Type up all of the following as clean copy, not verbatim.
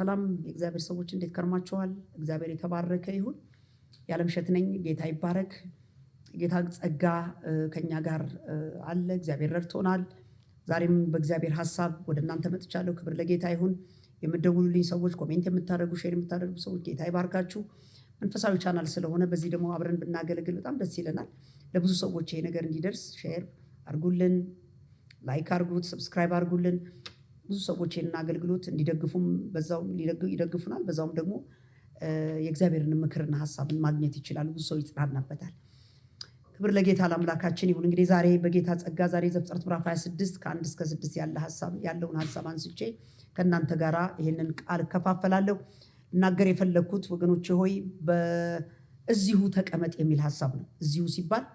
ሰላም የእግዚአብሔር ሰዎች እንዴት ከርማችኋል? እግዚአብሔር የተባረከ ይሁን። ያለምሸት ነኝ። ጌታ ይባረክ። ጌታ ጸጋ ከኛ ጋር አለ። እግዚአብሔር ረድቶናል። ዛሬም በእግዚአብሔር ሐሳብ ወደ እናንተ መጥቻለሁ። ክብር ለጌታ ይሁን። የምትደውሉልኝ ሰዎች፣ ኮሜንት የምታደርጉ፣ ሼር የምታደርጉ ሰዎች ጌታ ይባርካችሁ። መንፈሳዊ ቻናል ስለሆነ በዚህ ደግሞ አብረን ብናገለግል በጣም ደስ ይለናል። ለብዙ ሰዎች ይሄ ነገር እንዲደርስ ሼር አርጉልን፣ ላይክ አርጉት፣ ሰብስክራይብ አርጉልን። ብዙ ሰዎች ይሄን አገልግሎት እንዲደግፉም በዛው ይደግፉናል። በዛውም ደግሞ የእግዚአብሔርን ምክርና ሐሳብን ማግኘት ይችላል። ብዙ ሰው ይጽናናበታል። ክብር ለጌታ ለአምላካችን ይሁን። እንግዲህ ዛሬ በጌታ ጸጋ ዛሬ ዘፍጥረት ምዕራፍ 26 ከ1 እስከ 6 ያለውን ሐሳብ አንስቼ ከእናንተ ጋራ ይሄንን ቃል እከፋፈላለሁ። እናገር የፈለኩት ወገኖች ሆይ በእዚሁ ተቀመጥ የሚል ሐሳብ ነው። እዚሁ ሲባል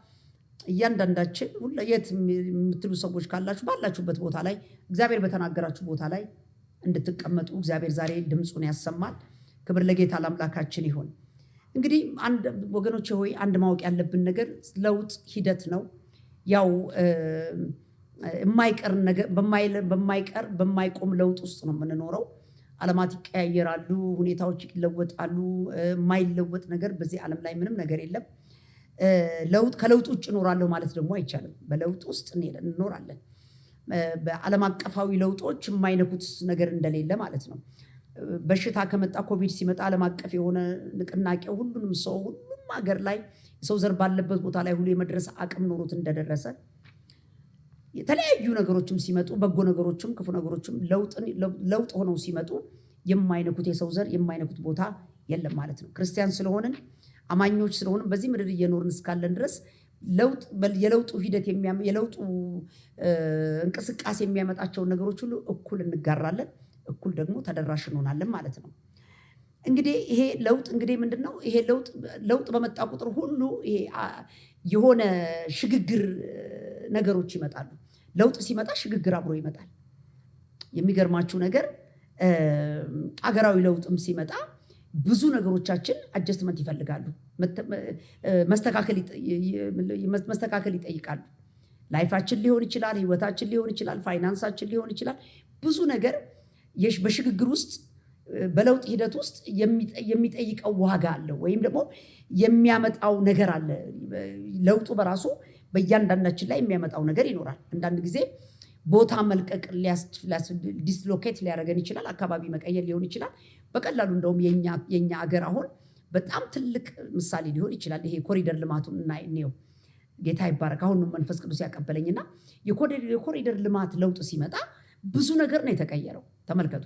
እያንዳንዳችን የት የምትሉ ሰዎች ካላችሁ ባላችሁበት ቦታ ላይ እግዚአብሔር በተናገራችሁ ቦታ ላይ እንድትቀመጡ እግዚአብሔር ዛሬ ድምፁን ያሰማል። ክብር ለጌታ ለአምላካችን ይሁን። እንግዲህ ወገኖች ሆይ አንድ ማወቅ ያለብን ነገር ለውጥ ሂደት ነው። ያው በማይቆም ለውጥ ውስጥ ነው የምንኖረው። ዓለማት ይቀያየራሉ፣ ሁኔታዎች ይለወጣሉ። የማይለወጥ ነገር በዚህ ዓለም ላይ ምንም ነገር የለም። ከለውጥ ውጭ እኖራለሁ ማለት ደግሞ አይቻልም። በለውጥ ውስጥ እንኖራለን። በዓለም አቀፋዊ ለውጦች የማይነኩት ነገር እንደሌለ ማለት ነው። በሽታ ከመጣ ኮቪድ ሲመጣ ዓለም አቀፍ የሆነ ንቅናቄ ሁሉንም ሰው ሁሉም ሀገር ላይ የሰው ዘር ባለበት ቦታ ላይ ሁሉ የመድረስ አቅም ኖሮት እንደደረሰ የተለያዩ ነገሮችም ሲመጡ በጎ ነገሮችም ክፉ ነገሮችም ለውጥ ሆነው ሲመጡ የማይነኩት የሰው ዘር የማይነኩት ቦታ የለም ማለት ነው። ክርስቲያን ስለሆንን አማኞች ስለሆንን በዚህ ምድር እየኖርን እስካለን ድረስ የለውጡ ሂደት የለውጡ እንቅስቃሴ የሚያመጣቸውን ነገሮች ሁሉ እኩል እንጋራለን፣ እኩል ደግሞ ተደራሽ እንሆናለን ማለት ነው። እንግዲህ ይሄ ለውጥ እንግዲህ ምንድነው? ይሄ ለውጥ በመጣ ቁጥር ሁሉ ይሄ የሆነ ሽግግር ነገሮች ይመጣሉ። ለውጥ ሲመጣ ሽግግር አብሮ ይመጣል። የሚገርማችሁ ነገር አገራዊ ለውጥም ሲመጣ ብዙ ነገሮቻችን አጀስትመንት ይፈልጋሉ፣ መስተካከል ይጠይቃሉ። ላይፋችን ሊሆን ይችላል፣ ህይወታችን ሊሆን ይችላል፣ ፋይናንሳችን ሊሆን ይችላል። ብዙ ነገር በሽግግር ውስጥ በለውጥ ሂደት ውስጥ የሚጠይቀው ዋጋ አለው፣ ወይም ደግሞ የሚያመጣው ነገር አለ። ለውጡ በራሱ በእያንዳንዳችን ላይ የሚያመጣው ነገር ይኖራል። አንዳንድ ጊዜ ቦታ መልቀቅ ዲስሎኬት ሊያደርገን ይችላል። አካባቢ መቀየር ሊሆን ይችላል። በቀላሉ እንደውም የኛ አገር አሁን በጣም ትልቅ ምሳሌ ሊሆን ይችላል። ይሄ ኮሪደር ልማቱን እናየው። ጌታ ይባረክ። አሁን መንፈስ ቅዱስ ያቀበለኝና የኮሪደር ልማት ለውጥ ሲመጣ ብዙ ነገር ነው የተቀየረው። ተመልከቱ።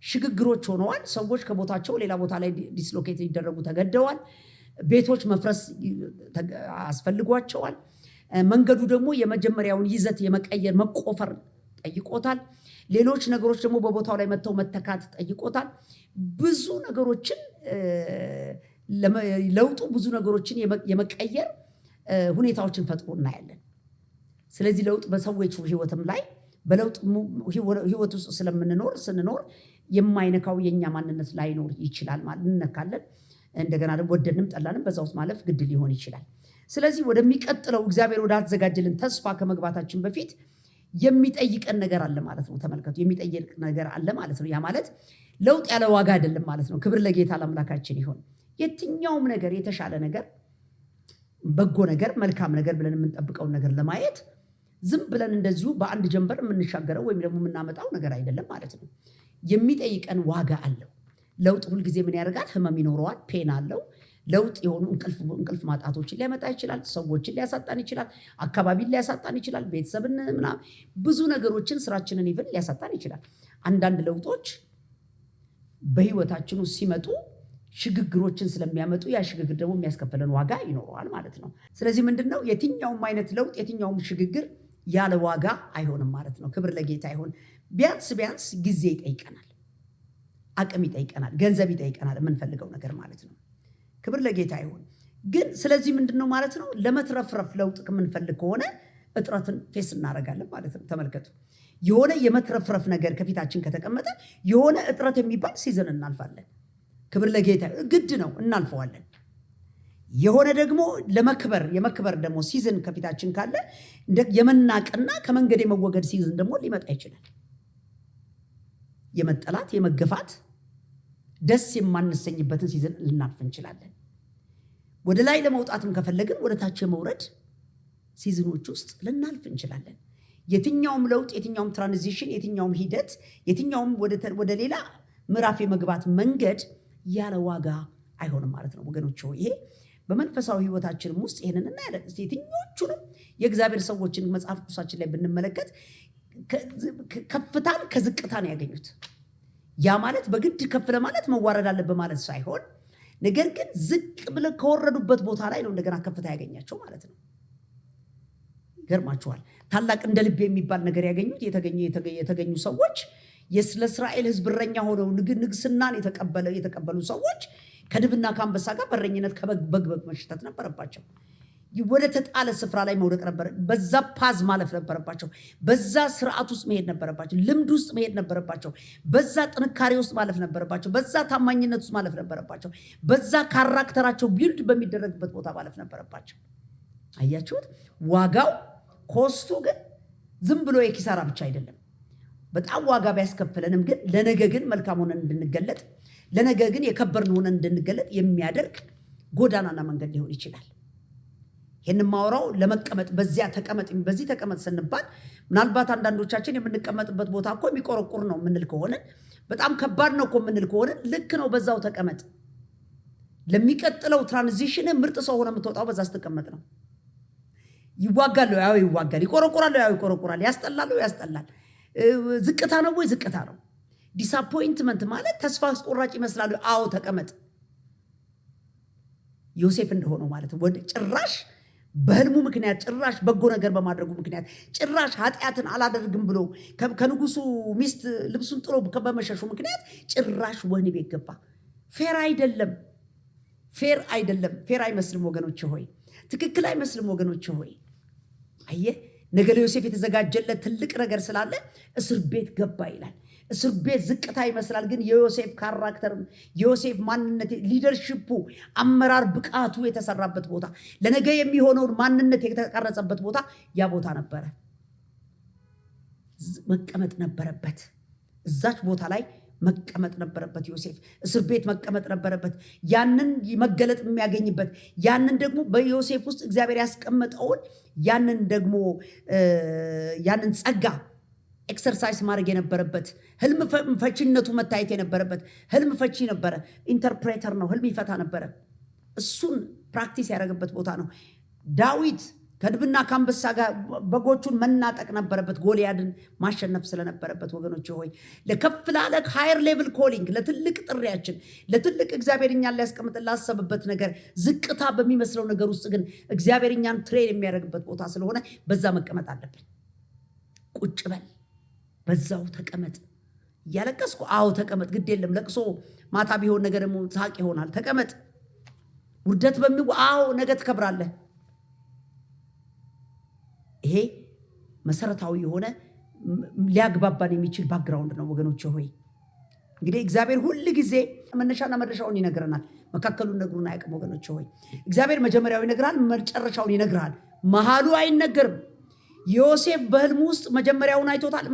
ሽግግሮች ሆነዋል። ሰዎች ከቦታቸው ሌላ ቦታ ላይ ዲስሎኬት ሊደረጉ ተገደዋል። ቤቶች መፍረስ አስፈልጓቸዋል። መንገዱ ደግሞ የመጀመሪያውን ይዘት የመቀየር መቆፈር ጠይቆታል። ሌሎች ነገሮች ደግሞ በቦታው ላይ መጥተው መተካት ጠይቆታል። ብዙ ነገሮችን ለውጡ ብዙ ነገሮችን የመቀየር ሁኔታዎችን ፈጥሮ እናያለን። ስለዚህ ለውጥ በሰዎች ህይወትም ላይ በለውጥ ህይወት ውስጥ ስንኖር የማይነካው የኛ ማንነት ላይኖር ይችላል ማለት እንነካለን። እንደገና ደግሞ ወደንም ጠላንም በዛ ውስጥ ማለፍ ግድ ሊሆን ይችላል። ስለዚህ ወደሚቀጥለው እግዚአብሔር ወዳዘጋጀልን ተስፋ ከመግባታችን በፊት የሚጠይቀን ነገር አለ ማለት ነው። ተመልከቱ፣ የሚጠይቅ ነገር አለ ማለት ነው። ያ ማለት ለውጥ ያለ ዋጋ አይደለም ማለት ነው። ክብር ለጌታ ለአምላካችን ይሁን። የትኛውም ነገር የተሻለ ነገር፣ በጎ ነገር፣ መልካም ነገር ብለን የምንጠብቀውን ነገር ለማየት ዝም ብለን እንደዚሁ በአንድ ጀንበር የምንሻገረው ወይም ደግሞ የምናመጣው ነገር አይደለም ማለት ነው። የሚጠይቀን ዋጋ አለው። ለውጥ ሁልጊዜ ምን ያደርጋል? ህመም ይኖረዋል፣ ፔን አለው። ለውጥ የሆኑ እንቅልፍ ማጣቶችን ሊያመጣ ይችላል። ሰዎችን ሊያሳጣን ይችላል። አካባቢን ሊያሳጣን ይችላል። ቤተሰብን ምናምን ብዙ ነገሮችን ስራችንን ይብን ሊያሳጣን ይችላል። አንዳንድ ለውጦች በህይወታችን ውስጥ ሲመጡ ሽግግሮችን ስለሚያመጡ ያ ሽግግር ደግሞ የሚያስከፍለን ዋጋ ይኖረዋል ማለት ነው። ስለዚህ ምንድነው? የትኛውም አይነት ለውጥ የትኛውም ሽግግር ያለ ዋጋ አይሆንም ማለት ነው። ክብር ለጌታ ይሁን። ቢያንስ ጊዜ ይጠይቀናል፣ አቅም ይጠይቀናል፣ ገንዘብ ይጠይቀናል፣ የምንፈልገው ነገር ማለት ነው። ክብር ለጌታ ይሁን። ግን ስለዚህ ምንድነው ማለት ነው? ለመትረፍረፍ ለውጥ የምንፈልግ ከሆነ እጥረትን ፌስ እናደርጋለን ማለት ነው። ተመልከቱ። የሆነ የመትረፍረፍ ነገር ከፊታችን ከተቀመጠ የሆነ እጥረት የሚባል ሲዝን እናልፋለን። ክብር ለጌታ ግድ ነው፣ እናልፈዋለን። የሆነ ደግሞ የመክበር ደግሞ ሲዝን ከፊታችን ካለ የመናቅና ከመንገድ የመወገድ ሲዝን ደግሞ ሊመጣ ይችላል። የመጠላት የመገፋት ደስ የማንሰኝበትን ሲዝን ልናልፍ እንችላለን። ወደ ላይ ለመውጣትም ከፈለግን ወደ ታች የመውረድ ሲዝኖች ውስጥ ልናልፍ እንችላለን። የትኛውም ለውጥ፣ የትኛውም ትራንዚሽን፣ የትኛውም ሂደት፣ የትኛውም ወደ ሌላ ምዕራፍ የመግባት መንገድ ያለ ዋጋ አይሆንም ማለት ነው ወገኖች። ይሄ በመንፈሳዊ ህይወታችንም ውስጥ ይሄንን እናያለን። እስቲ የትኞቹንም የእግዚአብሔር ሰዎችን መጽሐፍ ቅዱሳችን ላይ ብንመለከት ከፍታን ከዝቅታን ያገኙት። ያ ማለት በግድ ከፍ ለማለት መዋረድ አለበት ማለት ሳይሆን ነገር ግን ዝቅ ብለው ከወረዱበት ቦታ ላይ ነው እንደገና ከፍታ ያገኛቸው ማለት ነው። ይገርማችኋል። ታላቅ እንደ ልብ የሚባል ነገር ያገኙት የተገኙ ሰዎች ለእስራኤል ህዝብ እረኛ ሆነው ንግስናን የተቀበሉ ሰዎች ከድብና ከአንበሳ ጋር በረኝነት ከበግ መሽተት ነበረባቸው። ወደ ተጣለ ስፍራ ላይ መውደቅ ነበር። በዛ ፓዝ ማለፍ ነበረባቸው። በዛ ስርዓት ውስጥ መሄድ ነበረባቸው። ልምድ ውስጥ መሄድ ነበረባቸው። በዛ ጥንካሬ ውስጥ ማለፍ ነበረባቸው። በዛ ታማኝነት ውስጥ ማለፍ ነበረባቸው። በዛ ካራክተራቸው ቢልድ በሚደረግበት ቦታ ማለፍ ነበረባቸው። አያችሁት? ዋጋው ኮስቱ ግን ዝም ብሎ የኪሳራ ብቻ አይደለም። በጣም ዋጋ ቢያስከፍለንም ግን ለነገ ግን መልካም ሆነን እንድንገለጥ፣ ለነገ ግን የከበርን ሆነን እንድንገለጥ የሚያደርግ ጎዳናና መንገድ ሊሆን ይችላል። ይህን ማውራው ለመቀመጥ በዚያ ተቀመጥ በዚህ ተቀመጥ ስንባል ምናልባት አንዳንዶቻችን የምንቀመጥበት ቦታ እኮ የሚቆረቁር ነው የምንል ከሆነ በጣም ከባድ ነው እኮ የምንል ከሆነ ልክ ነው፣ በዛው ተቀመጥ። ለሚቀጥለው ትራንዚሽን ምርጥ ሰው ሆነ የምትወጣው በዛ ስትቀመጥ ነው። ይዋጋሉ፣ ያው ይዋጋል። ይቆረቁራሉ፣ ያው ይቆረቁራል። ያስጠላሉ፣ ያስጠላል። ዝቅታ ነው ወይ? ዝቅታ ነው። ዲስአፖይንትመንት ማለት ተስፋ አስቆራጭ ይመስላሉ። አዎ ተቀመጥ። ዮሴፍ እንደሆነው ማለት ወደ ጭራሽ በህልሙ ምክንያት ጭራሽ በጎ ነገር በማድረጉ ምክንያት ጭራሽ ኃጢአትን አላደርግም ብሎ ከንጉሱ ሚስት ልብሱን ጥሎ በመሸሹ ምክንያት ጭራሽ ወህኒ ቤት ገባ። ፌር አይደለም፣ ፌር አይደለም። ፌር አይመስልም ወገኖች ሆይ፣ ትክክል አይመስልም ወገኖች ሆይ። አየህ፣ ነገ ለዮሴፍ የተዘጋጀለት ትልቅ ነገር ስላለ እስር ቤት ገባ ይላል። እስር ቤት ዝቅታ ይመስላል፣ ግን የዮሴፍ ካራክተር፣ የዮሴፍ ማንነት፣ ሊደርሺፑ፣ አመራር ብቃቱ የተሰራበት ቦታ፣ ለነገ የሚሆነውን ማንነት የተቀረጸበት ቦታ ያ ቦታ ነበረ። መቀመጥ ነበረበት። እዛች ቦታ ላይ መቀመጥ ነበረበት። ዮሴፍ እስር ቤት መቀመጥ ነበረበት። ያንን መገለጥ የሚያገኝበት፣ ያንን ደግሞ በዮሴፍ ውስጥ እግዚአብሔር ያስቀመጠውን ያንን ደግሞ ያንን ጸጋ ኤክሰርሳይዝ ማድረግ የነበረበት፣ ህልም ፈቺነቱ መታየት የነበረበት። ህልም ፈቺ ነበረ፣ ኢንተርፕሬተር ነው፣ ህልም ይፈታ ነበረ። እሱን ፕራክቲስ ያደረገበት ቦታ ነው። ዳዊት ከድብና ከአንበሳ ጋር በጎቹን መናጠቅ ነበረበት፣ ጎልያድን ማሸነፍ ስለነበረበት። ወገኖች ሆይ ለከፍ ላለ ሃየር ሌቭል ኮሊንግ፣ ለትልቅ ጥሪያችን፣ ለትልቅ እግዚአብሔር እኛን ሊያስቀምጥ ላሰበበት ነገር ዝቅታ በሚመስለው ነገር ውስጥ ግን እግዚአብሔር እኛን ትሬን የሚያደርግበት ቦታ ስለሆነ በዛ መቀመጥ አለብን። ቁጭ በል፣ በዛው ተቀመጥ። እያለቀስኩ አዎ ተቀመጥ፣ ግድ የለም። ለቅሶ ማታ ቢሆን ነገር ደግሞ ሳቅ ይሆናል። ተቀመጥ። ውርደት አዎ ነገ ትከብራለህ። ይሄ መሰረታዊ የሆነ ሊያግባባን የሚችል ባክግራውንድ ነው ወገኖች ሆይ። እንግዲህ እግዚአብሔር ሁል ጊዜ መነሻና መድረሻውን ይነግረናል፣ መካከሉን ነግሩን አያውቅም ወገኖች ሆይ። እግዚአብሔር መጀመሪያው ይነግራል፣ መጨረሻውን ይነግራል፣ መሃሉ አይነገርም። ዮሴፍ በህልሙ ውስጥ መጀመሪያውን አይቶታል፣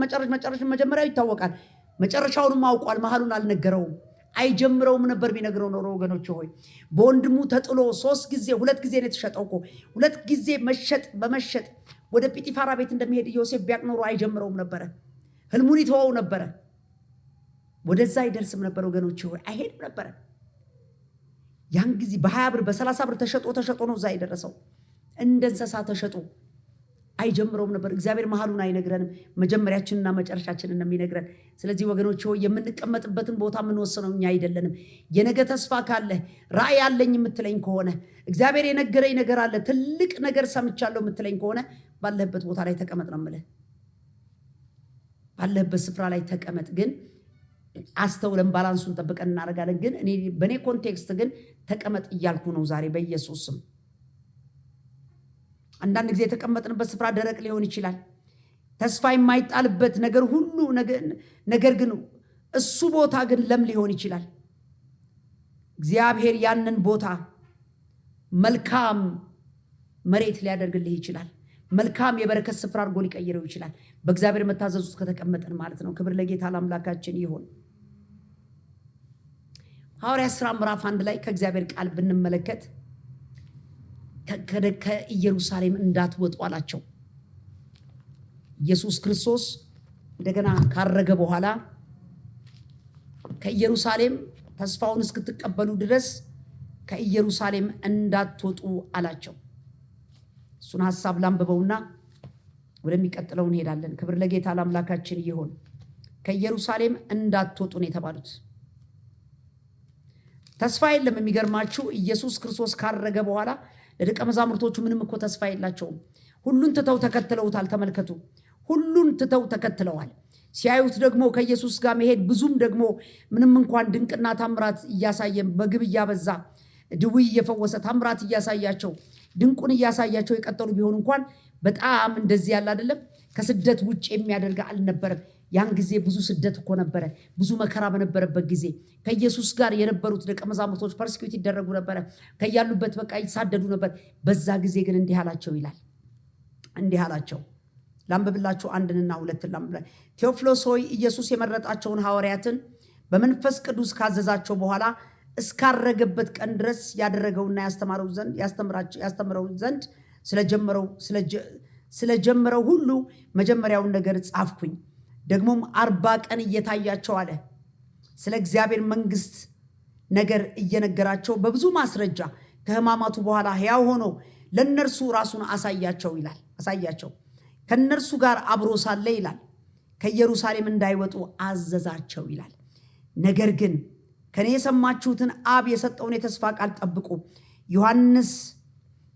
መጀመሪያው ይታወቃል፣ መጨረሻውንም አውቋል። መሃሉን አልነገረውም፣ አይጀምረውም ነበር ቢነግረው ኖሮ ወገኖች ሆይ። በወንድሙ ተጥሎ 2 ጊዜ ነው የተሸጠው እኮ። 2 ጊዜ በመሸጥ ወደ ጲጢፋራ ቤት እንደሚሄድ ዮሴፍ ቢያቅ ኖሮ አይጀምረውም ነበረ፣ ህልሙን ይተወው ነበረ፣ ወደዛ አይደርስም ነበር ወገኖች ሆይ፣ አይሄድም ነበረ። ያን ጊዜ በ20 ብር በ30 ብር ተሸጦ ነው እዛ የደረሰው። እንደ እንስሳ ተሸጦ አይጀምረውም ነበር። እግዚአብሔር መሃሉን አይነግረንም፣ መጀመሪያችንና መጨረሻችንን ነው የሚነግረን። ስለዚህ ወገኖች ሆይ የምንቀመጥበትን ቦታ የምንወስነው እኛ አይደለንም። የነገ ተስፋ ካለ፣ ራእይ አለኝ የምትለኝ ከሆነ፣ እግዚአብሔር የነገረኝ ነገር አለ፣ ትልቅ ነገር ሰምቻለሁ የምትለኝ ከሆነ ባለህበት ቦታ ላይ ተቀመጥ ነው የምልህ። ባለህበት ስፍራ ላይ ተቀመጥ። ግን አስተውለን ባላንሱን ጠብቀን እናደርጋለን። ግን በእኔ ኮንቴክስት ግን ተቀመጥ እያልኩ ነው ዛሬ በኢየሱስ ስም። አንዳንድ ጊዜ የተቀመጥንበት ስፍራ ደረቅ ሊሆን ይችላል፣ ተስፋ የማይጣልበት ነገር ሁሉ፣ ነገር ግን እሱ ቦታ ግን ለም ሊሆን ይችላል። እግዚአብሔር ያንን ቦታ መልካም መሬት ሊያደርግልህ ይችላል። መልካም የበረከት ስፍራ አድርጎ ሊቀይረው ይችላል። በእግዚአብሔር መታዘዝ ውስጥ ከተቀመጥን ማለት ነው። ክብር ለጌታ ለአምላካችን ይሁን። ሐዋርያት ሥራ ምዕራፍ 1 ላይ ከእግዚአብሔር ቃል ብንመለከት ከኢየሩሳሌም እንዳትወጡ አላቸው። ኢየሱስ ክርስቶስ እንደገና ካረገ በኋላ ከኢየሩሳሌም ተስፋውን እስክትቀበሉ ድረስ ከኢየሩሳሌም እንዳትወጡ አላቸው። እሱን ሐሳብ ላንብበውና ወደሚቀጥለው እንሄዳለን። ክብር ለጌታ ለአምላካችን ይሁን። ከኢየሩሳሌም እንዳትወጡ ነው የተባሉት። ተስፋ የለም። የሚገርማችሁ ኢየሱስ ክርስቶስ ካረገ በኋላ ለደቀ መዛሙርቶቹ ምንም እኮ ተስፋ የላቸውም። ሁሉን ትተው ተከትለውታል። ተመልከቱ፣ ሁሉን ትተው ተከትለዋል። ሲያዩት ደግሞ ከኢየሱስ ጋር መሄድ ብዙም ደግሞ ምንም እንኳን ድንቅና ታምራት እያሳየ ምግብ እያበዛ ድውይ እየፈወሰ ታምራት እያሳያቸው ድንቁን እያሳያቸው የቀጠሉ ቢሆን እንኳን በጣም እንደዚህ ያለ አይደለም፣ ከስደት ውጭ የሚያደርግ አልነበረም። ያን ጊዜ ብዙ ስደት እኮ ነበረ። ብዙ መከራ በነበረበት ጊዜ ከኢየሱስ ጋር የነበሩት ደቀ መዛሙርቶች ፐርሲኪዩት ይደረጉ ነበረ። ከያሉበት በቃ ይሳደዱ ነበር። በዛ ጊዜ ግን እንዲህ አላቸው ይላል። እንዲህ አላቸው። ላንብብላችሁ 1ና 2 ላንብብላ። ቴዎፍሎስ ሆይ ኢየሱስ የመረጣቸውን ሐዋርያትን በመንፈስ ቅዱስ ካዘዛቸው በኋላ እስካረገበት ቀን ድረስ ያደረገውና ያስተምረው ዘንድ ስለጀመረው ሁሉ መጀመሪያውን ነገር ጻፍኩኝ። ደግሞም 40 ቀን እየታያቸው አለ ስለ እግዚአብሔር መንግስት ነገር እየነገራቸው በብዙ ማስረጃ ከሕማማቱ በኋላ ሕያው ሆኖ ለነርሱ ራሱን አሳያቸው ይላል። አሳያቸው ከነርሱ ጋር አብሮ ሳለ ይላል ከኢየሩሳሌም እንዳይወጡ አዘዛቸው ይላል። ነገር ግን ከኔ የሰማችሁትን አብ የሰጠውን የተስፋ ቃል ጠብቁ። ዮሐንስ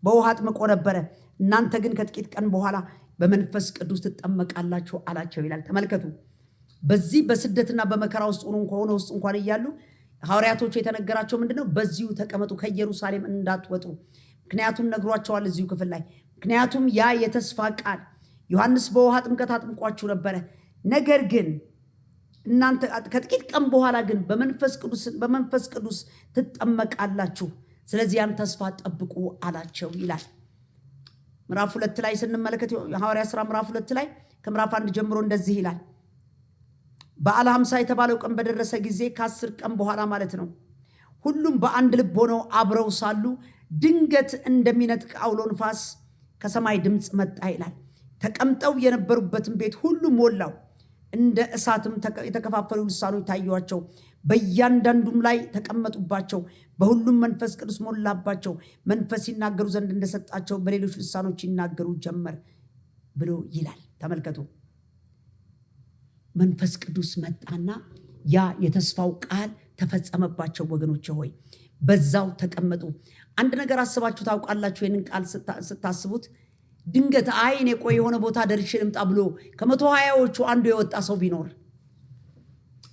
በውሃ አጥምቆ ነበረ፣ እናንተ ግን ከጥቂት ቀን በኋላ በመንፈስ ቅዱስ ትጠመቃላችሁ አላቸው ይላል። ተመልከቱ፣ በዚህ በስደትና በመከራ ውስጥ ሆኖ ውስጥ እንኳን እያሉ ሐዋርያቶቹ የተነገራቸው ምንድነው? በዚሁ ተቀመጡ፣ ከኢየሩሳሌም እንዳትወጡ። ምክንያቱም ነግሯቸዋል እዚሁ ክፍል ላይ። ምክንያቱም ያ የተስፋ ቃል ዮሐንስ በውሃ ጥምቀት አጥምቋችሁ ነበረ፣ ነገር ግን እናንተ ከጥቂት ቀን በኋላ ግን በመንፈስ ቅዱስ ትጠመቃላችሁ፣ ስለዚህ ያን ተስፋ ጠብቁ አላቸው ይላል። ምዕራፍ 2 ላይ ስንመለከት ሐዋርያት ሥራ ምዕራፍ 2 ላይ ከምዕራፍ 1 ጀምሮ እንደዚህ ይላል። በዓለ ሃምሳ የተባለው ቀን በደረሰ ጊዜ ከ10 ቀን በኋላ ማለት ነው፣ ሁሉም በአንድ ልብ ሆነው አብረው ሳሉ ድንገት እንደሚነጥቅ አውሎ ንፋስ ከሰማይ ድምፅ መጣ ይላል። ተቀምጠው የነበሩበትን ቤት ሁሉ ሞላው። እንደ እሳትም የተከፋፈሉ ልሳኖች ታዩአቸው፣ በእያንዳንዱም ላይ ተቀመጡባቸው። በሁሉም መንፈስ ቅዱስ ሞላባቸው። መንፈስ ይናገሩ ዘንድ እንደሰጣቸው በሌሎች ልሳኖች ይናገሩ ጀመር ብሎ ይላል። ተመልከቱ፣ መንፈስ ቅዱስ መጣና ያ የተስፋው ቃል ተፈጸመባቸው። ወገኖች ሆይ በዛው ተቀመጡ። አንድ ነገር አስባችሁ ታውቃላችሁ? ይህንን ቃል ስታስቡት ድንገት እኔ ቆይ የሆነ ቦታ ደርሼ ልምጣ ብሎ ከ120ዎቹ አንዱ የወጣ ሰው ቢኖር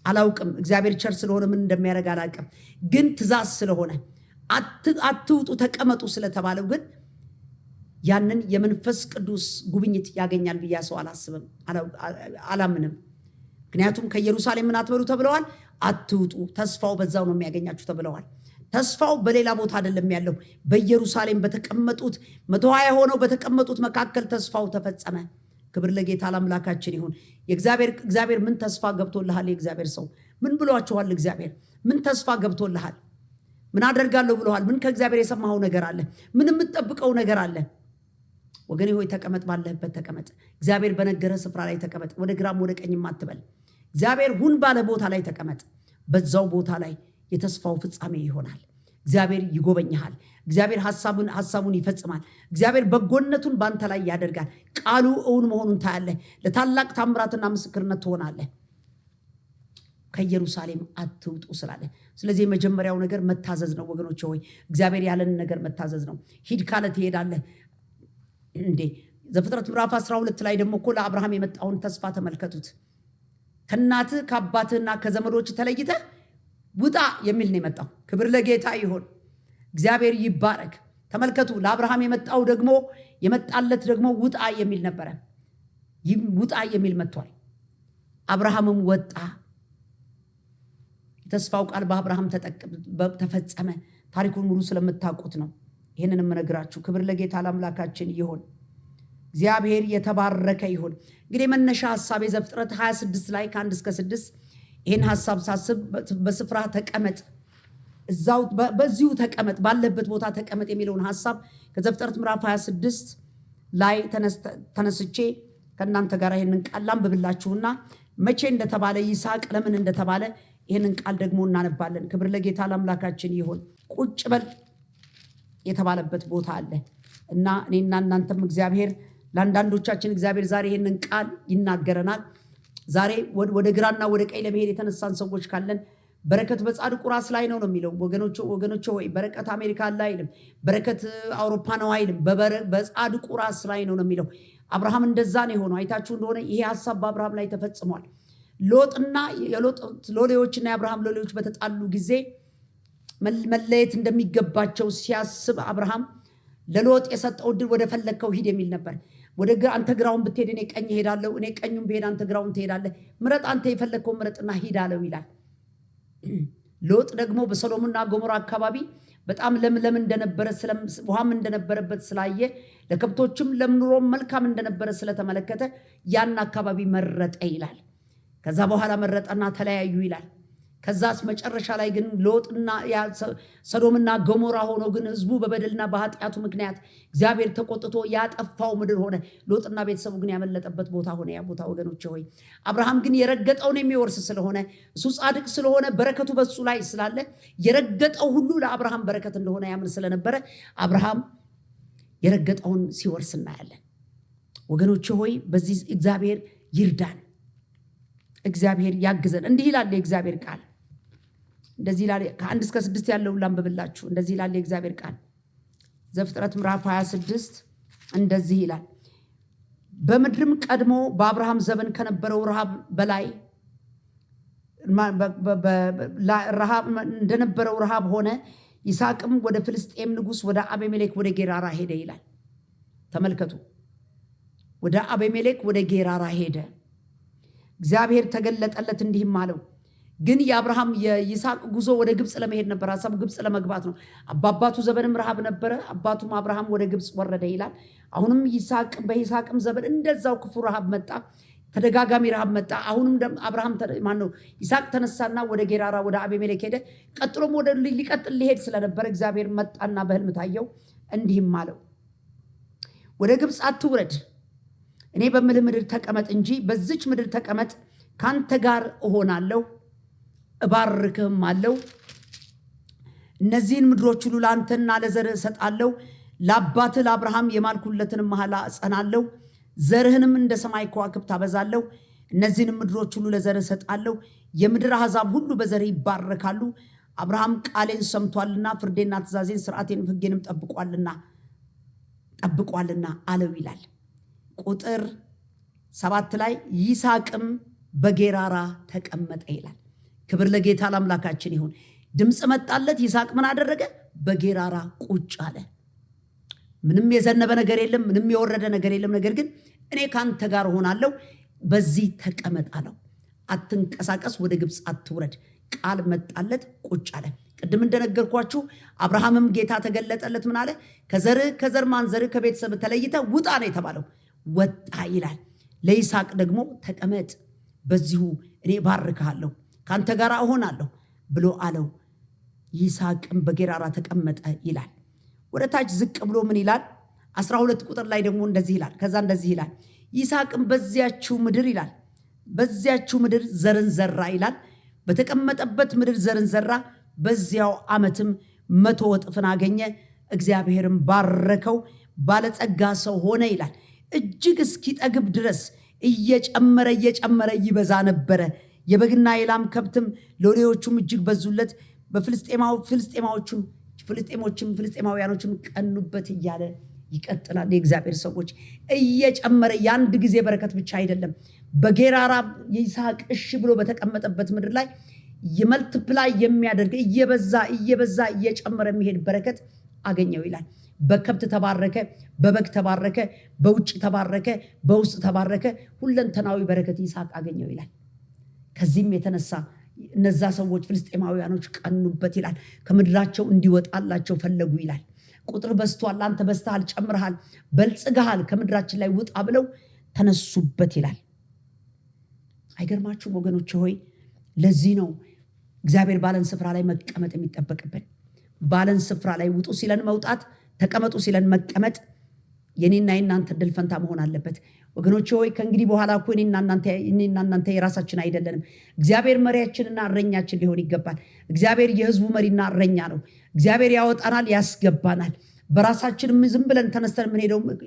አላውቅም። እግዚአብሔር ቸር ስለሆነ ምን እንደሚያደርግ አላውቅም። ግን ትእዛዝ ስለሆነ አትውጡ ተቀመጡ ስለተባለው ግን ያንን የመንፈስ ቅዱስ ጉብኝት ያገኛል ብዬ ሰው አላስብም፣ አላምንም። ምክንያቱም ከኢየሩሳሌም ምን አትበሉ ተብለዋል፣ አትውጡ። ተስፋው በዛው ነው የሚያገኛችሁ ተብለዋል። ተስፋው በሌላ ቦታ አይደለም ያለው፣ በኢየሩሳሌም በተቀመጡት 120 ሆነው በተቀመጡት መካከል ተስፋው ተፈጸመ። ክብር ለጌታ ለአምላካችን ይሁን። እግዚአብሔር ምን ተስፋ ገብቶልሃል? የእግዚአብሔር ሰው ምን ብሏችኋል? እግዚአብሔር ምን ተስፋ ገብቶልሃል? ምን አደርጋለሁ ብለዋል? ምን ከእግዚአብሔር የሰማኸው ነገር አለ? ምን የምትጠብቀው ነገር አለ? ወገኔ ሆይ ተቀመጥ፣ ባለህበት ተቀመጥ። እግዚአብሔር በነገረ ስፍራ ላይ ተቀመጥ። ወደ ግራም ወደ ቀኝም አትበል። እግዚአብሔር ሁን ባለ ቦታ ላይ ተቀመጥ። በዛው ቦታ ላይ የተስፋው ፍጻሜ ይሆናል። እግዚአብሔር ይጎበኛል። እግዚአብሔር ሐሳቡን ይፈጽማል። እግዚአብሔር በጎነቱን ባንተ ላይ ያደርጋል። ቃሉ እውን መሆኑን ታያለህ። ለታላቅ ታምራትና ምስክርነት ትሆናለህ። ከኢየሩሳሌም አትውጡ ስላለ፣ ስለዚህ የመጀመሪያው ነገር መታዘዝ ነው። ወገኖች ሆይ እግዚአብሔር ያለን ነገር መታዘዝ ነው። ሂድ ካለ ትሄዳለህ እንዴ። ዘፍጥረት ምዕራፍ 12 ላይ ደግሞ እኮ ለአብርሃም የመጣውን ተስፋ ተመልከቱት። ከእናትህ ከአባትህና ከዘመዶች ተለይተህ ውጣ የሚል ነው የመጣው። ክብር ለጌታ ይሁን። እግዚአብሔር ይባረክ። ተመልከቱ፣ ለአብርሃም የመጣለት ደግሞ ውጣ የሚል ነበረ። ውጣ የሚል መጥቷል። አብርሃምም ወጣ። የተስፋው ቃል በአብርሃም ተፈጸመ። ታሪኩን ሙሉ ስለምታውቁት ነው ይህንን የምነግራችሁ። ክብር ለጌታ ለአምላካችን ይሁን። እግዚአብሔር የተባረከ ይሁን። እንግዲህ መነሻ ሐሳብ ዘፍጥረት 26 ላይ ከ1 እስከ 6 ይህን ሐሳብ ሳስብ በስፍራ ተቀመጥ እዛው በዚሁ ተቀመጥ ባለበት ቦታ ተቀመጥ የሚለውን ሐሳብ ከዘፍጥረት ምዕራፍ 26 ላይ ተነስቼ ከእናንተ ጋር ይሄንን ቃል ላንብብላችሁና መቼ እንደተባለ ይስሐቅ ለምን እንደተባለ ይሄንን ቃል ደግሞ እናነባለን። ክብር ለጌታ ለአምላካችን ይሁን። ቁጭ በል የተባለበት ቦታ አለ እና እኔና እናንተም እግዚአብሔር ለአንዳንዶቻችን እግዚአብሔር ዛሬ ይሄንን ቃል ይናገረናል። ዛሬ ወደ ግራና ወደ ቀኝ ለመሄድ የተነሳን ሰዎች ካለን በረከት በጻድቁ ራስ ላይ ነው የሚለው። ወገኖች ሆይ በረከት አሜሪካ ላይ አይልም፣ በረከት አውሮፓ ነው አይልም፣ በጻድቁ ራስ ላይ ነው የሚለው። አብርሃም እንደዛ ነው የሆነው። አይታችሁ እንደሆነ ይሄ ሐሳብ በአብርሃም ላይ ተፈጽሟል። ሎጥና የሎጥ ሎሌዎችና የአብርሃም ሎሌዎች በተጣሉ ጊዜ መለየት እንደሚገባቸው ሲያስብ አብርሃም ለሎጥ የሰጠው ድል ወደ ፈለግከው ሂድ የሚል ነበር። ወደ አንተ ግራውን ብትሄድ እኔ ቀኝ ሄዳለሁ፣ እኔ ቀኙን ብሄድ አንተ ግራውን ትሄዳለህ፣ ምረጥ፣ አንተ የፈለግከው ምረጥና ሂድ አለው ይላል። ሎጥ ደግሞ በሰዶምና ገሞራ አካባቢ በጣም ለምለም እንደነበረ ውሃም እንደነበረበት ስላየ ለከብቶችም ለኑሮም መልካም እንደነበረ ስለተመለከተ ያን አካባቢ መረጠ ይላል። ከዛ በኋላ መረጠና ተለያዩ ይላል። ከዛስ መጨረሻ ላይ ግን ሎጥና ሰዶምና ገሞራ ሆኖ ግን ህዝቡ በበደልና በኃጢአቱ ምክንያት እግዚአብሔር ተቆጥቶ ያጠፋው ምድር ሆነ። ሎጥና ቤተሰቡ ግን ያመለጠበት ቦታ ሆነ ያ ቦታ። ወገኖች ሆይ አብርሃም ግን የረገጠውን የሚወርስ ስለሆነ እሱ ጻድቅ ስለሆነ በረከቱ በሱ ላይ ስላለ የረገጠው ሁሉ ለአብርሃም በረከት እንደሆነ ያምን ስለነበረ አብርሃም የረገጠውን ሲወርስ እናያለን። ወገኖች ሆይ በዚህ እግዚአብሔር ይርዳን፣ እግዚአብሔር ያግዘን። እንዲህ ይላል የእግዚአብሔር ቃል። እንደዚህ ይላል። ከ1 እስከ 6 ያለውን ላንብብላችሁ። እንደዚህ ይላል የእግዚአብሔር ቃል ዘፍጥረት ምዕራፍ 26 እንደዚህ ይላል። በምድርም ቀድሞ በአብርሃም ዘመን ከነበረው ረሃብ በላይ እንደነበረው ረሃብ ሆነ። ይስሐቅም ወደ ፍልስጤም ንጉሥ ወደ አቤሜሌክ ወደ ጌራራ ሄደ ይላል። ተመልከቱ፣ ወደ አቤሜሌክ ወደ ጌራራ ሄደ። እግዚአብሔር ተገለጠለት እንዲህም አለው። ግን የአብርሃም የይስሐቅ ጉዞ ወደ ግብፅ ለመሄድ ነበር። ሐሳቡ ግብፅ ለመግባት ነው። አባቱ ዘመንም ረሃብ ነበረ። አባቱም አብርሃም ወደ ግብፅ ወረደ ይላል። አሁንም በይስሐቅም ዘመን እንደዛው ክፉ ረሃብ መጣ፣ ተደጋጋሚ ረሃብ መጣ። አሁንም ይስሐቅ ተነሳና ወደ ጌራራ ወደ አቤሜሌክ ሄደ። ቀጥሎም ወደ ሊቀጥል ሊሄድ ስለነበረ እግዚአብሔር መጣና በህልም ታየው፣ እንዲህም አለው ወደ ግብፅ አትውረድ፣ እኔ በምልህ ምድር ተቀመጥ እንጂ በዚች ምድር ተቀመጥ፣ ካንተ ጋር እሆናለሁ፣ እባርክህም አለው። እነዚህን ምድሮች ሁሉ ለአንተና ለዘርህ እሰጣለሁ፣ ለአባትህ ለአብርሃም የማልኩለትን መሐላ እጸናለሁ፣ ዘርህንም እንደ ሰማይ ከዋክብት አበዛለሁ። እነዚህንም ምድሮች ሁሉ ለዘርህ እሰጣለሁ፣ የምድር አሕዛብ ሁሉ በዘርህ ይባረካሉ። አብርሃም ቃሌን ሰምቷልና ፍርዴና ትእዛዜን ሥርዓቴንም ሕጌንም ጠብቋልና አለው ይላል። ቁጥር 7 ላይ ይስሐቅም በጌራራ ተቀመጠ ይላል። ክብር ለጌታ ለአምላካችን ይሁን። ድምፅ መጣለት። ይስሐቅ ምን አደረገ? በጌራራ ቁጭ አለ። ምንም የዘነበ ነገር የለም፣ ምንም የወረደ ነገር የለም። ነገር ግን እኔ ካንተ ጋር እሆናለሁ፣ በዚህ ተቀመጥ አለው። አትንቀሳቀስ፣ ወደ ግብፅ አትውረድ። ቃል መጣለት፣ ቁጭ አለ። ቅድም እንደነገርኳችሁ አብርሃምም ጌታ ተገለጠለት። ምን አለ? ከዘር ማንዘርህ ከቤተሰብ ተለይተ ውጣ ነው የተባለው። ወጣ ይላል። ለይስሐቅ ደግሞ ተቀመጥ፣ በዚሁ እኔ ባርክሃለሁ፣ ካንተ ጋር እሆናለሁ ብሎ አለው። ይስሐቅም በጌራራ ተቀመጠ ይላል። ወደ ታች ዝቅ ብሎ ምን ይላል? 12 ቁጥር ላይ ደግሞ እንደዚህ ይላል። ከዛ እንደዚህ ይላል፣ ይስሐቅም በዚያችው ምድር ይላል፣ በዚያችው ምድር ዘርን ዘራ ይላል። በተቀመጠበት ምድር ዘርን ዘራ፣ በዚያው ዓመትም 100 እጥፍን አገኘ። እግዚአብሔርም ባረከው፣ ባለጸጋ ሰው ሆነ ይላል። እጅግ እስኪጠግብ ድረስ እየጨመረ ይበዛ ነበረ። የበግና የላም ከብትም ሎሌዎቹም እጅግ በዙለት። ፍልስጤማውያኖችም ቀኑበት እያለ ይቀጥላል። የእግዚአብሔር ሰዎች እየጨመረ የአንድ ጊዜ በረከት ብቻ አይደለም። በጌራራ ይስሐቅ እሺ ብሎ በተቀመጠበት ምድር ላይ የመልትፕላይ የሚያደርግ እየበዛ እየጨመረ የሚሄድ በረከት አገኘው ይላል። በከብት ተባረከ፣ በበግ ተባረከ፣ በውጭ ተባረከ፣ በውስጥ ተባረከ። ሁለንተናዊ በረከት ይስሐቅ አገኘው ይላል። ከዚህም የተነሳ እነዛ ሰዎች ፍልስጤማውያኖች ቀኑበት ይላል። ከምድራቸው እንዲወጣላቸው ፈለጉ ይላል። ቁጥር በዝቷል፣ አንተ በዝተሃል፣ ጨምረሃል፣ በልጽገሃል፣ ከምድራችን ላይ ውጣ ብለው ተነሱበት ይላል። አይገርማችሁም ወገኖች ሆይ? ለዚህ ነው እግዚአብሔር ባለን ስፍራ ላይ መቀመጥ የሚጠበቅብን ባለን ስፍራ ላይ ውጡ ሲለን መውጣት፣ ተቀመጡ ሲለን መቀመጥ የኔና የናንተ ድል ፈንታ መሆን አለበት። ወገኖቼ ሆይ ከእንግዲህ በኋላ እኮ እኔና እናንተ የራሳችን አይደለንም። እግዚአብሔር መሪያችንና እረኛችን ሊሆን ይገባል። እግዚአብሔር የሕዝቡ መሪና እረኛ ነው። እግዚአብሔር ያወጣናል፣ ያስገባናል። በራሳችን ዝም ብለን ተነስተን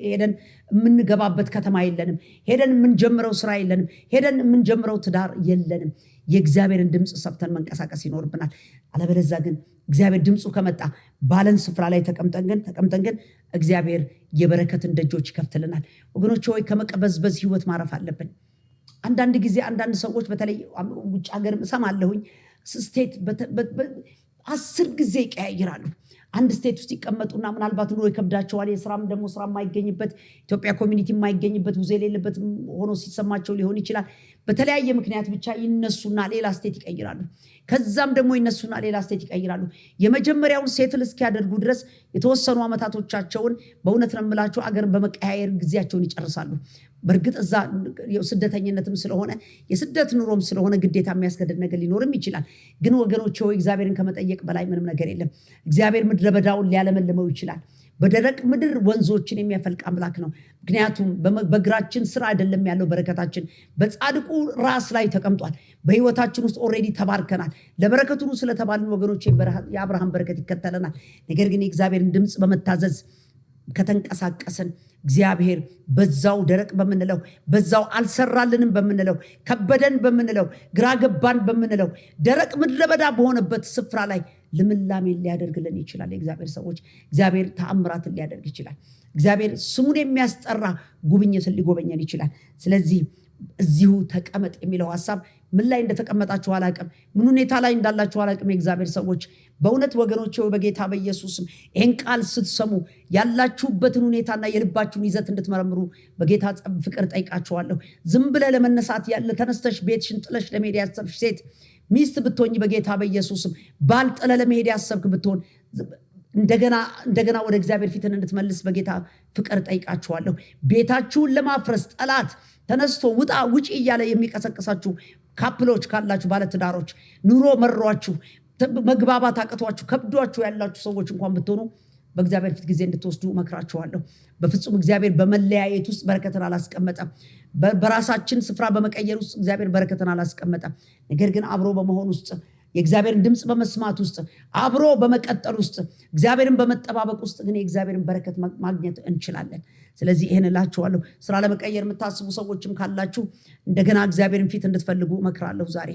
ሄደን የምንገባበት ከተማ የለንም። ሄደን የምንጀምረው ስራ የለንም። ሄደን የምንጀምረው ትዳር የለንም። የእግዚአብሔርን ድምፅ ሰብተን መንቀሳቀስ ይኖርብናል። አለበለዚያ ግን እግዚአብሔር ድምፁ ከመጣ ባለን ስፍራ ላይ ተቀምጠን ግን እግዚአብሔር የበረከትን ደጆች ይከፍትልናል። ወገኖች ሆይ ከመቀበዝበዝ ህይወት ማረፍ አለብን። አንዳንድ ጊዜ አንዳንድ ሰዎች በተለይ ውጭ ሀገር እሰማለሁኝ ስቴት 10 ጊዜ ይቀያይራሉ። አንድ ስቴት ውስጥ ይቀመጡና ምናልባት ኑሮ ይከብዳቸዋል። የስራም ደግሞ ስራ የማይገኝበት ኢትዮጵያ ኮሚኒቲ የማይገኝበት ብዙ የሌለበት ሆኖ ሲሰማቸው ሊሆን ይችላል። በተለያየ ምክንያት ብቻ ይነሱና ሌላ ስቴት ይቀይራሉ። ከዛም ደግሞ ይነሱና ሌላ ስቴት ይቀይራሉ። የመጀመሪያውን ሴትል እስኪያደርጉ ድረስ የተወሰኑ ዓመታቶቻቸውን በእውነት ነው የምላችሁ አገርን በመቀያየር ጊዜያቸውን ይጨርሳሉ። በእርግጥ እዛ ስደተኝነትም ስለሆነ የስደት ኑሮም ስለሆነ ግዴታ የሚያስገድድ ነገር ሊኖርም ይችላል። ግን ወገኖች ሆይ እግዚአብሔርን ከመጠየቅ በላይ ምንም ነገር የለም። እግዚአብሔር ምድረ በዳውን ሊያለመልመው ይችላል። በደረቅ ምድር ወንዞችን የሚያፈልቅ አምላክ ነው። ምክንያቱም በእግራችን ስራ አይደለም ያለው በረከታችን በጻድቁ ራስ ላይ ተቀምጧል። በህይወታችን ውስጥ ኦልሬዲ ተባርከናል። ለበረከቱ ስለተባልን ወገኖች የአብርሃም በረከት ይከተለናል። ነገር ግን የእግዚአብሔርን ድምፅ በመታዘዝ ከተንቀሳቀስን እግዚአብሔር በዛው ደረቅ በምንለው በዛው አልሰራልንም በምንለው ከበደን በምንለው ግራ ገባን በምንለው ደረቅ ምድረ በዳ በሆነበት ስፍራ ላይ ልምላሜ ሊያደርግልን ይችላል። የእግዚአብሔር ሰዎች እግዚአብሔር ተአምራትን ሊያደርግ ይችላል። እግዚአብሔር ስሙን የሚያስጠራ ጉብኝትን ሊጎበኘን ይችላል። ስለዚህ እዚሁ ተቀመጥ የሚለው ሐሳብ ምን ላይ እንደተቀመጣችሁ አላቅም፣ ምን ሁኔታ ላይ እንዳላችሁ አላቅም። የእግዚአብሔር ሰዎች በእውነት ወገኖች በጌታ በኢየሱስም ይህን ቃል ስትሰሙ ያላችሁበትን ሁኔታና የልባችሁን ይዘት እንድትመረምሩ በጌታ ፍቅር ጠይቃችኋለሁ። ዝም ብለህ ለመነሳት ያለ ተነስተሽ ቤትሽን ጥለሽ ለመሄድ ያሰብሽ ሴት ሚስት ብትሆኝ በጌታ በኢየሱስም ባል ጥለህ ለመሄድ ያሰብክ ብትሆን እንደገና ወደ እግዚአብሔር ፊትን እንድትመልስ በጌታ ፍቅር ጠይቃችኋለሁ። ቤታችሁን ለማፍረስ ጠላት ተነስቶ ውጣ ውጪ እያለ የሚቀሰቅሳችሁ ካፕሎች ካላችሁ፣ ባለትዳሮች ኑሮ መሯችሁ መግባባት አቅቷችሁ ከብዷችሁ ያላችሁ ሰዎች እንኳን ብትሆኑ በእግዚአብሔር ፊት ጊዜ እንድትወስዱ መክራችኋለሁ። በፍጹም እግዚአብሔር በመለያየት ውስጥ በረከትን አላስቀመጠም። በራሳችን ስፍራ በመቀየር ውስጥ እግዚአብሔር በረከትን አላስቀመጠም። ነገር ግን አብሮ በመሆን ውስጥ የእግዚአብሔርን ድምፅ በመስማት ውስጥ አብሮ በመቀጠል ውስጥ እግዚአብሔርን በመጠባበቅ ውስጥ ግን የእግዚአብሔርን በረከት ማግኘት እንችላለን። ስለዚህ ይህን እላችኋለሁ። ስራ ለመቀየር የምታስቡ ሰዎችም ካላችሁ እንደገና እግዚአብሔርን ፊት እንድትፈልጉ እመክራለሁ። ዛሬ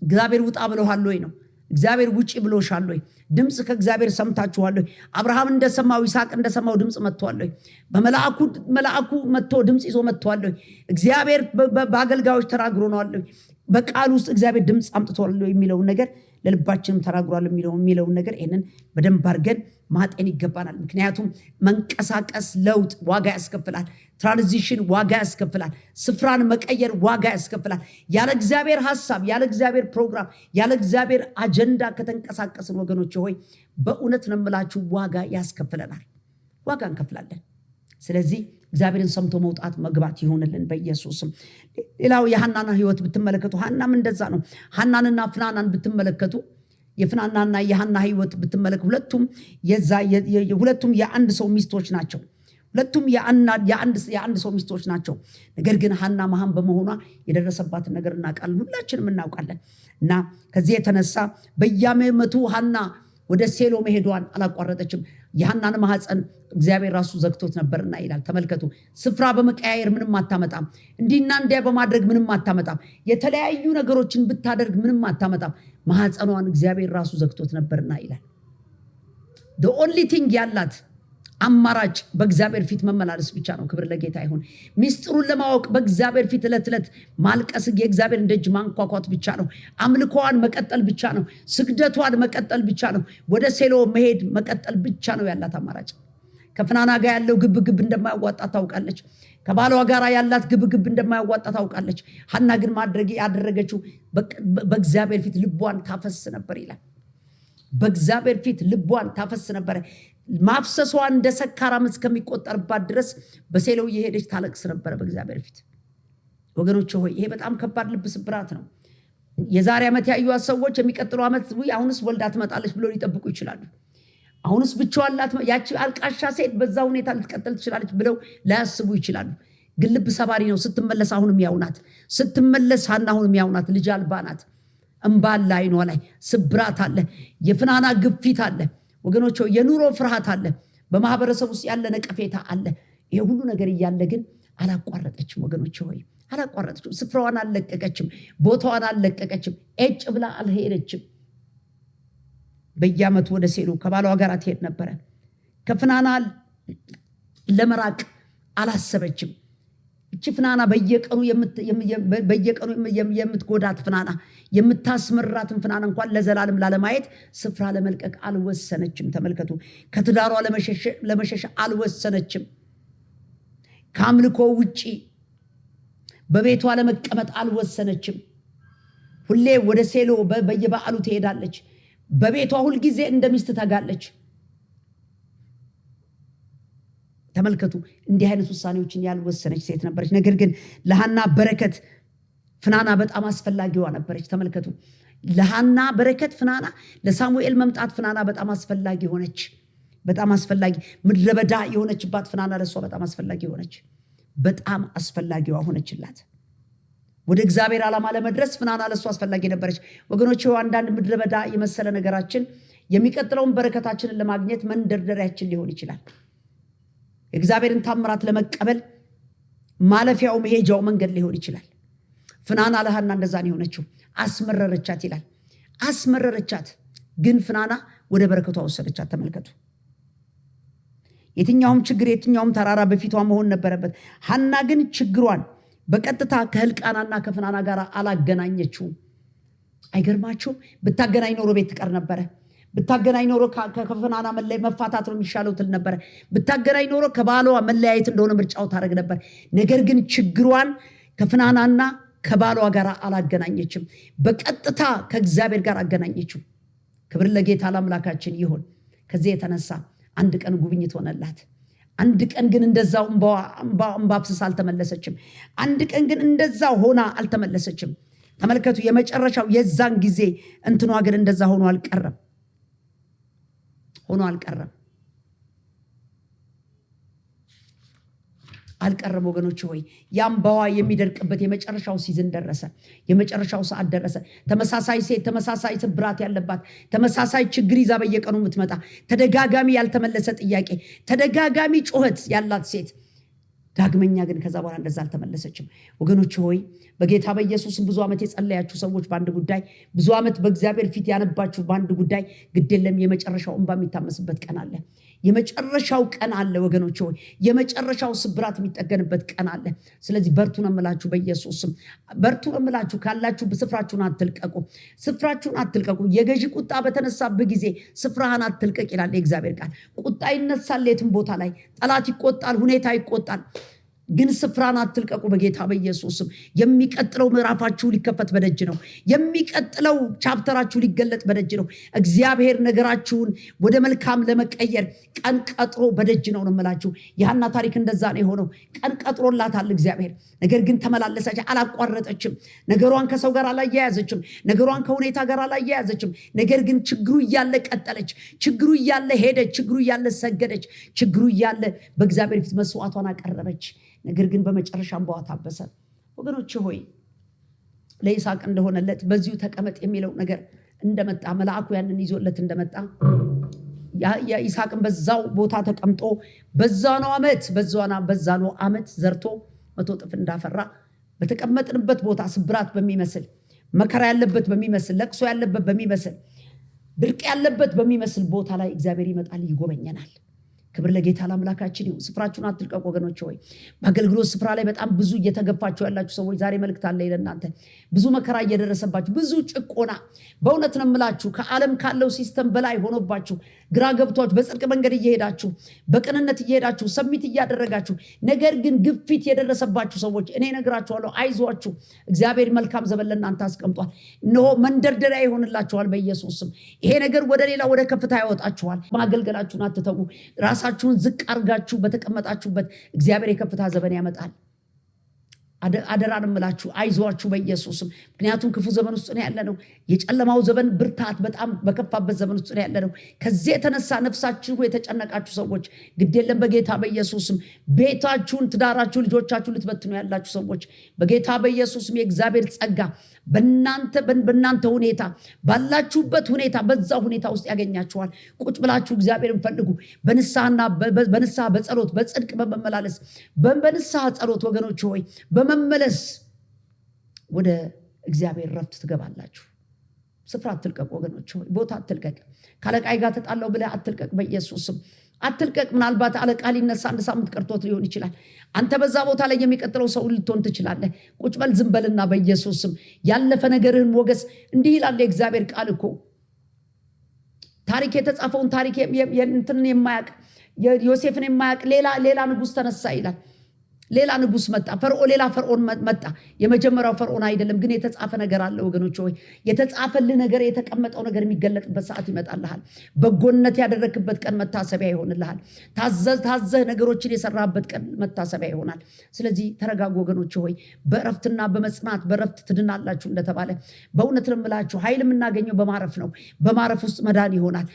እግዚአብሔር ውጣ ብሎሃል ወይ ነው? እግዚአብሔር ውጪ ብሎሻል ወይ? ድምፅ ከእግዚአብሔር ሰምታችኋል ወይ? አብርሃም እንደሰማው ይስሐቅ እንደሰማው ድምፅ መጥቷል ወይ? በመልአኩ መጥቶ ድምፅ ይዞ መጥቷል ወይ? እግዚአብሔር በአገልጋዮች ተናግሮ ነው ወይ? በቃል ውስጥ እግዚአብሔር ድምፅ አምጥቷል የሚለውን ነገር ለልባችንም ተናግሯል የሚለውን ነገር ይህንን በደንብ አድርገን ማጤን ይገባናል። ምክንያቱም መንቀሳቀስ ለውጥ ዋጋ ያስከፍላል። ትራንዚሽን ዋጋ ያስከፍላል። ስፍራን መቀየር ዋጋ ያስከፍላል። ያለ እግዚአብሔር ሐሳብ፣ ያለ እግዚአብሔር ፕሮግራም፣ ያለ እግዚአብሔር አጀንዳ ከተንቀሳቀስን ወገኖች ሆይ በእውነት ነው የምላችሁ ዋጋ ያስከፍለናል። ዋጋ እንከፍላለን። ስለዚህ እግዚአብሔርን ሰምቶ መውጣት መግባት ይሆንልን በኢየሱስም። ሌላው የሐናና ህይወት ብትመለከቱ ሐናም እንደዛ ነው። ሐናንና ፍናናን ብትመለከቱ የፍናናና የሐና ህይወት ብትመለከቱ ሁለቱም የአንድ ሰው ሚስቶች ናቸው። ሁለቱም የአንድ ሰው ሚስቶች ናቸው። ነገር ግን ሐና መሃን በመሆኗ የደረሰባትን ነገር እናውቃለን፣ ሁላችንም እናውቃለን። እና ከዚህ የተነሳ በየዓመቱ ሐና ወደ ሴሎ መሄዷን አላቋረጠችም። የሐናን ማህፀን እግዚአብሔር ራሱ ዘግቶት ነበርና ይላል። ተመልከቱ፣ ስፍራ በመቀያየር ምንም አታመጣም። እንዲና እንዲያ በማድረግ ምንም አታመጣም። የተለያዩ ነገሮችን ብታደርግ ምንም አታመጣም። ማህፀኗን እግዚአብሔር ራሱ ዘግቶት ነበርና ይላል። the only thing ያላት አማራጭ በእግዚአብሔር ፊት መመላለስ ብቻ ነው። ክብር ለጌታ ይሁን። ሚስጥሩን ለማወቅ በእግዚአብሔር ፊት ዕለት ማልቀስ፣ የእግዚአብሔርን ደጅ ማንኳኳት ብቻ ነው። አምልኮዋን መቀጠል ብቻ ነው። ስግደቷን መቀጠል ብቻ ነው። ወደ ሴሎ መሄድ መቀጠል ብቻ ነው ያላት አማራጭ። ከፍናና ጋር ያለው ግብግብ እንደማያዋጣ ታውቃለች። ከባሏ ጋር ያላት ግብግብ እንደማያዋጣ ታውቃለች። ሐና ግን ያደረገችው በእግዚአብሔር ፊት ልቧን ታፈስ ነበር ይላል። በእግዚአብሔር ፊት ልቧን ታፈስ ነበር። ማፍሰሷ እንደ ሰካራም እስከሚቆጠርባት ድረስ በሴሎ እየሄደች ታለቅስ ነበር በእግዚአብሔር ፊት። ወገኖች ሆይ ይሄ በጣም ከባድ ልብ ስብራት ነው። የዛሬ ዓመት ያዩት ሰዎች የሚቀጥለው ዓመት አሁንስ ወልዳ ትመጣለች ብሎ ሊጠብቁ ይችላሉ። አሁንስ ብቻዋን ያቺ አልቃሻ ሴት በዛ ሁኔታ ልትቀጥል ትችላለች ብለው ላያስቡ ይችላሉ። ግን ልብ ሰባሪ ነው። ስትመለስ አሁንም ያውናት፣ ስትመለስ ሐና አሁንም ያውናት። ልጅ አልባ ናት። እንባ አለ አይኗ ላይ፣ ስብራት አለ፣ የፍናና ግፊት አለ ወገኖች፣ የኑሮ ፍርሃት አለ፣ በማህበረሰብ ውስጥ ያለ ነቀፌታ አለ። ይሄ ሁሉ ነገር እያለ ግን አላቋረጠችም ወገኖች ሆይ፣ አላቋረጠችም። ስፍራዋን አልለቀቀችም፣ ቦታዋን አልለቀቀችም፣ ኤጭ ብላ አልሄደችም። በየዓመቱ ወደ ሴሎ ከባሏ ጋር ትሄድ ነበረ። ከፍናና ለመራቅ አላሰበችም። እቺ ፍናና በየቀኑ የምትጎዳት ፍናና፣ የምታስመራትን ፍናና እንኳን ለዘላለም ላለማየት ስፍራ ለመልቀቅ አልወሰነችም። ተመልከቱ፣ ከትዳሯ ለመሸሽ አልወሰነችም። ከአምልኮ ውጪ በቤቷ ለመቀመጥ አልወሰነችም። ሁሌ ወደ ሴሎ በየበዓሉ ትሄዳለች። በቤቷ ሁልጊዜ እንደሚስት ተጋለች። ተመልከቱ፣ እንዲህ አይነት ውሳኔዎችን ያልወሰነች ሴት ነበረች። ነገር ግን ለሐና በረከት ፍናና በጣም አስፈላጊዋ ነበረች። ተመልከቱ፣ ለሐና በረከት ፍናና፣ ለሳሙኤል መምጣት ፍናና በጣም አስፈላጊ ሆነች። በጣም አስፈላጊ ምድረ በዳ የሆነችባት ፍናና ለሷ በጣም አስፈላጊ ሆነች። በጣም አስፈላጊዋ ሆነችላት። ወደ እግዚአብሔር ዓላማ ለመድረስ ፍናና ለሷ አስፈላጊ ነበረች። ወገኖች፣ አንዳንድ ምድረ በዳ የመሰለ ነገራችን የሚቀጥለውን በረከታችንን ለማግኘት መንደርደሪያችን ሊሆን ይችላል። እግዚአብሔርን ታምራት ለመቀበል ማለፊያው መሄጃው መንገድ ሊሆን ይችላል። ፍናና ለሐና እንደዛ ነው የሆነችው። አስመረረቻት ይላል። አስመረረቻት፣ ግን ፍናና ወደ በረከቷ ወሰደቻት። ተመልከቱ፣ የትኛውም ችግር የትኛውም ተራራ በፊቷ መሆን ነበረበት። ሐና ግን ችግሯን በቀጥታ ከህልቃናና ከፍናና ጋር አላገናኘችው። አይገርማችሁ? ብታገናኝ ኖሮ ቤት ትቀር ነበረ። ብታገናኝ ኖሮ ከፍናና መፋታት ነው የሚሻለው ትል ነበረ። ብታገናኝ ኖሮ ከባሏ መለያየት እንደሆነ ምርጫው ታደርግ ነበር። ነገር ግን ችግሯን ከፍናናና ከባሏ ጋር አላገናኘችም። በቀጥታ ከእግዚአብሔር ጋር አገናኘችው። ክብር ለጌታ ለአምላካችን ይሁን። ከዚህ የተነሳ አንድ ቀን ጉብኝት ሆነላት። አንድ ቀን ግን እንደዛው እንባ አፍስሳ አልተመለሰችም። አንድ ቀን ግን እንደዛው ሆና አልተመለሰችም። ተመልከቱ፣ የመጨረሻው የዛን ጊዜ እንትኗ ግን እንደዛ ሆኖ አልቀረም። ወገኖች ሆይ፣ ያምባዋ የሚደርቅበት የመጨረሻው ሲዝን ደረሰ። የመጨረሻው ሰዓት ደረሰ። ተመሳሳይ ሴት፣ ተመሳሳይ ስብራት ያለባት፣ ተመሳሳይ ችግር ይዛ በየቀኑ የምትመጣ፣ ተደጋጋሚ ያልተመለሰ ጥያቄ፣ ተደጋጋሚ ጩኸት ያላት ሴት ዳግመኛ ግን ከዛ በኋላ እንደዛ አልተመለሰችም። ወገኖች ሆይ፣ በጌታ በኢየሱስም ብዙ ዓመት የጸለያችሁ ሰዎች በአንድ ጉዳይ፣ ብዙ ዓመት በእግዚአብሔር ፊት ያነባችሁ በአንድ ጉዳይ፣ ግድ የለም የመጨረሻው እንባ የሚታመስበት ቀን አለ። የመጨረሻው ቀን አለ ወገኖች ሆይ፣ የመጨረሻው ስብራት የሚጠገንበት ቀን አለ። ስለዚህ በርቱ ነው የምላችሁ፣ በኢየሱስም በርቱ ነው የምላችሁ። ካላችሁ ስፍራችሁን አትልቀቁ፣ ስፍራችሁን አትልቀቁ። የገዢ ቁጣ በተነሳብህ ጊዜ ስፍራህን አትልቀቅ ይላል የእግዚአብሔር ቃል። ቁጣ ይነሳል የትም ቦታ ላይ፣ ጠላት ይቆጣል፣ ሁኔታ ይቆጣል። ግን ስፍራን አትልቀቁ በጌታ በኢየሱስም። የሚቀጥለው ምዕራፋችሁ ሊከፈት በደጅ ነው። የሚቀጥለው ቻፕተራችሁ ሊገለጥ በደጅ ነው። እግዚአብሔር ነገራችሁን ወደ መልካም ለመቀየር ቀን ቀጥሮ በደጅ ነው እምላችሁ። የሐና ታሪክ እንደዛ ነው የሆነው። ቀን ቀጥሮላታል እግዚአብሔር። ነገር ግን ተመላለሰች፣ አላቋረጠችም። ነገሯን ከሰው ጋር አላያያዘችም። ነገሯን ከሁኔታ ጋር አላያያዘችም። ነገር ግን ችግሩ እያለ ቀጠለች። ችግሩ እያለ ሄደች። ችግሩ እያለ ሰገደች። ችግሩ እያለ በእግዚአብሔር ፊት መስዋዕቷን አቀረበች። ነገር ግን በመጨረሻ እንባዋ ታበሰ። ወገኖች ሆይ፣ ለይስሐቅ እንደሆነለት በዚሁ ተቀመጥ የሚለው ነገር እንደመጣ፣ መልአኩ ያንን ይዞለት እንደመጣ ይስሐቅን በዛው ቦታ ተቀምጦ በዛው ዓመት ዘርቶ 100 እጥፍ እንዳፈራ፣ በተቀመጥንበት ቦታ ስብራት በሚመስል፣ መከራ ያለበት በሚመስል፣ ለቅሶ ያለበት በሚመስል፣ ድርቅ ያለበት በሚመስል ቦታ ላይ እግዚአብሔር ይመጣል፣ ይጎበኘናል። ክብር ለጌታ ለአምላካችን ይሁን። ስፍራችሁን አትልቀቁ ወገኖች ሆይ። በአገልግሎት ስፍራ ላይ በጣም ብዙ እየተገፋችሁ ያላችሁ ሰዎች ዛሬ መልእክት አለ ለእናንተ። ብዙ መከራ እየደረሰባችሁ፣ ብዙ ጭቆና፣ በእውነት ነው የምላችሁ ከዓለም ካለው ሲስተም በላይ ሆኖባችሁ፣ ግራ ገብቷችሁ፣ በጽድቅ መንገድ እየሄዳችሁ፣ በቅንነት እየሄዳችሁ፣ ሰሚት እያደረጋችሁ፣ ነገር ግን ግፊት የደረሰባችሁ ሰዎች እኔ እነግራችኋለሁ፣ አይዟችሁ፣ እግዚአብሔር መልካም ዘመን ለእናንተ አስቀምጧል። እነሆ መንደርደሪያ ይሆንላችኋል በኢየሱስ ስም። ይሄ ነገር ወደ ሌላ ወደ ከፍታ ያወጣችኋል። ማገልገላችሁን አትተዉ። ራሳችሁን ዝቅ አርጋችሁ በተቀመጣችሁበት እግዚአብሔር የከፍታ ዘመን ያመጣል። አደራን እምላችሁ አይዟችሁ በኢየሱስም። ምክንያቱም ክፉ ዘመን ውስጥ ነው ያለነው። የጨለማው ዘመን ብርታት በጣም በከፋበት ዘመን ውስጥ ነው ያለነው። ከዚህ የተነሳ ነፍሳችሁ የተጨነቃችሁ ሰዎች ግድ የለም በጌታ በኢየሱስም ቤታችሁን፣ ትዳራችሁ፣ ልጆቻችሁ ልትበትኑ ያላችሁ ሰዎች በጌታ በኢየሱስም የእግዚአብሔር ጸጋ በእናንተ ሁኔታ ባላችሁበት ሁኔታ በዛ ሁኔታ ውስጥ ያገኛችኋል። ቁጭ ብላችሁ እግዚአብሔርን ፈልጉ። በንስሐ በጸሎት በጽድቅ በመመላለስ በንስሐ ጸሎት ወገኖች ሆይ በመመለስ ወደ እግዚአብሔር ረፍት ትገባላችሁ። ስፍራ አትልቀቅ ወገኖች ሆይ፣ ቦታ አትልቀቅ። ካለቃይ ጋር ተጣላው ብለህ አትልቀቅ በኢየሱስም አትልቀቅ። ምናልባት አለቃ ሊነሳ 1 ሳምንት ቀርቶት ሊሆን ይችላል። አንተ በዛ ቦታ ላይ የሚቀጥለው ሰው ልትሆን ትችላለህ። ቁጭ በል ዝም በልና በኢየሱስም ያለፈ ነገርህን ሞገስ። እንዲህ ይላል የእግዚአብሔር ቃል እኮ ታሪክ የተጻፈውን ታሪክ እንትን የማያውቅ ዮሴፍን የማያውቅ ሌላ ንጉሥ ተነሳ ይላል። ሌላ ንጉሥ መጣ። ሌላ ፈርዖን መጣ። የመጀመሪያው ፈርዖን አይደለም፣ ግን የተጻፈ ነገር አለ ወገኖች ሆይ። የተጻፈልህ ነገር፣ የተቀመጠው ነገር የሚገለጥበት ሰዓት ይመጣልሃል። በጎነት ያደረክበት ቀን መታሰቢያ ይሆንልሃል። ታዘህ ነገሮችን የሰራበት ቀን መታሰቢያ ይሆናል። ስለዚህ ተረጋጉ ወገኖች ሆይ። በእረፍትና በመጽናት በእረፍት ትድናላችሁ እንደተባለ በእውነት ልምላችሁ ኃይል የምናገኘው በማረፍ ነው። በማረፍ ውስጥ መዳን ይሆናል።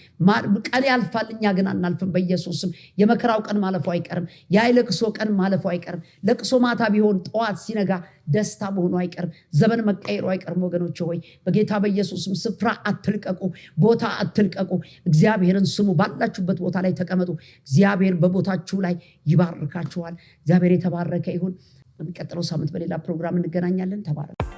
ቀን ያልፋል፣ እኛ ግን አናልፍም በኢየሱስም። የመከራው ቀን ማለፉ አይቀርም። የለቅሶ ቀን ማለፉ አይቀርም። ለቅሶ ማታ ቢሆን ጠዋት ሲነጋ ደስታ መሆኑ አይቀርም። ዘመን መቀየሩ አይቀርም ወገኖች ሆይ። በጌታ በኢየሱስም ስፍራ አትልቀቁ፣ ቦታ አትልቀቁ። እግዚአብሔርን ስሙ። ባላችሁበት ቦታ ላይ ተቀመጡ። እግዚአብሔር በቦታችሁ ላይ ይባርካችኋል። እግዚአብሔር የተባረከ ይሁን። በሚቀጥለው ሳምንት በሌላ ፕሮግራም እንገናኛለን። ተባረኩ።